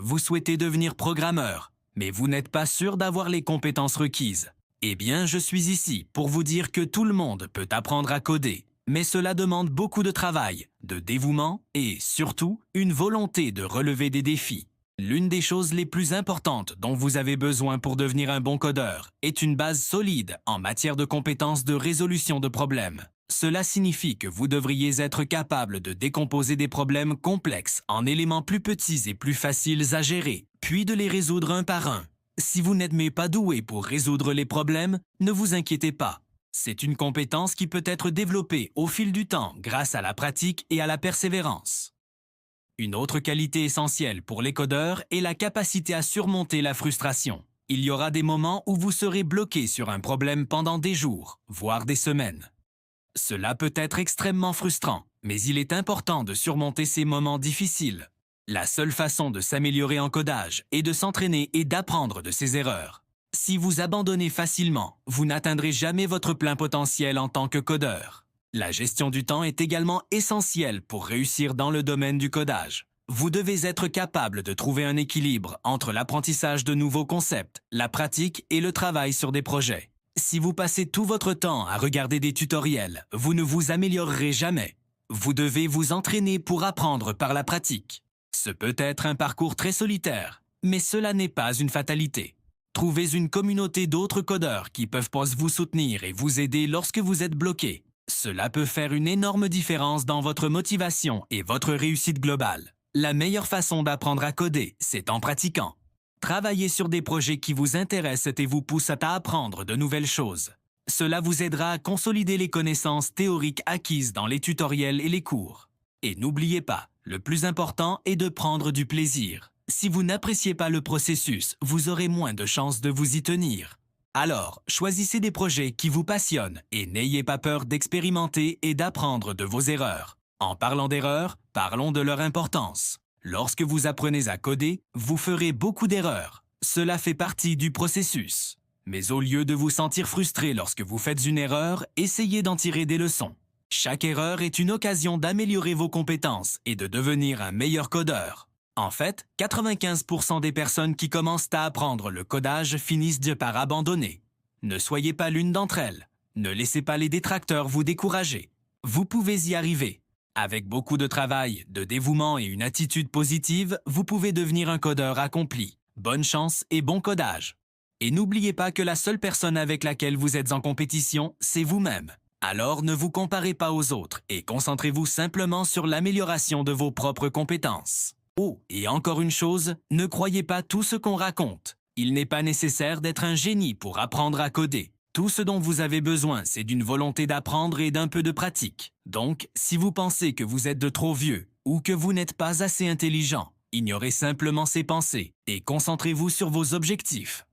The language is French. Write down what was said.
vous souhaitez devenir programmeur, mais vous n'êtes pas sûr d'avoir les compétences requises. Eh bien, je suis ici pour vous dire que tout le monde peut apprendre à coder, mais cela demande beaucoup de travail, de dévouement et, surtout, une volonté de relever des défis. L'une des choses les plus importantes dont vous avez besoin pour devenir un bon codeur est une base solide en matière de compétences de résolution de problèmes. Cela signifie que vous devriez être capable de décomposer des problèmes complexes en éléments plus petits et plus faciles à gérer, puis de les résoudre un par un. Si vous n'êtes mais pas doué pour résoudre les problèmes, ne vous inquiétez pas. C'est une compétence qui peut être développée au fil du temps grâce à la pratique et à la persévérance. Une autre qualité essentielle pour les codeurs est la capacité à surmonter la frustration. Il y aura des moments où vous serez bloqué sur un problème pendant des jours, voire des semaines. Cela peut être extrêmement frustrant, mais il est important de surmonter ces moments difficiles. La seule façon de s'améliorer en codage est de s'entraîner et d'apprendre de ses erreurs. Si vous abandonnez facilement, vous n'atteindrez jamais votre plein potentiel en tant que codeur. La gestion du temps est également essentielle pour réussir dans le domaine du codage. Vous devez être capable de trouver un équilibre entre l'apprentissage de nouveaux concepts, la pratique et le travail sur des projets. Si vous passez tout votre temps à regarder des tutoriels, vous ne vous améliorerez jamais. Vous devez vous entraîner pour apprendre par la pratique. Ce peut être un parcours très solitaire, mais cela n'est pas une fatalité. Trouvez une communauté d'autres codeurs qui peuvent vous soutenir et vous aider lorsque vous êtes bloqué. Cela peut faire une énorme différence dans votre motivation et votre réussite globale. La meilleure façon d'apprendre à coder, c'est en pratiquant. Travaillez sur des projets qui vous intéressent et vous poussent à apprendre de nouvelles choses. Cela vous aidera à consolider les connaissances théoriques acquises dans les tutoriels et les cours. Et n'oubliez pas, le plus important est de prendre du plaisir. Si vous n'appréciez pas le processus, vous aurez moins de chances de vous y tenir. Alors, choisissez des projets qui vous passionnent et n'ayez pas peur d'expérimenter et d'apprendre de vos erreurs. En parlant d'erreurs, parlons de leur importance. Lorsque vous apprenez à coder, vous ferez beaucoup d'erreurs. Cela fait partie du processus. Mais au lieu de vous sentir frustré lorsque vous faites une erreur, essayez d'en tirer des leçons. Chaque erreur est une occasion d'améliorer vos compétences et de devenir un meilleur codeur. En fait, 95% des personnes qui commencent à apprendre le codage finissent par abandonner. Ne soyez pas l'une d'entre elles. Ne laissez pas les détracteurs vous décourager. Vous pouvez y arriver. Avec beaucoup de travail, de dévouement et une attitude positive, vous pouvez devenir un codeur accompli. Bonne chance et bon codage. Et n'oubliez pas que la seule personne avec laquelle vous êtes en compétition, c'est vous-même. Alors ne vous comparez pas aux autres et concentrez-vous simplement sur l'amélioration de vos propres compétences. Oh, et encore une chose, ne croyez pas tout ce qu'on raconte. Il n'est pas nécessaire d'être un génie pour apprendre à coder. Tout ce dont vous avez besoin, c'est d'une volonté d'apprendre et d'un peu de pratique. Donc, si vous pensez que vous êtes de trop vieux ou que vous n'êtes pas assez intelligent, ignorez simplement ces pensées et concentrez-vous sur vos objectifs.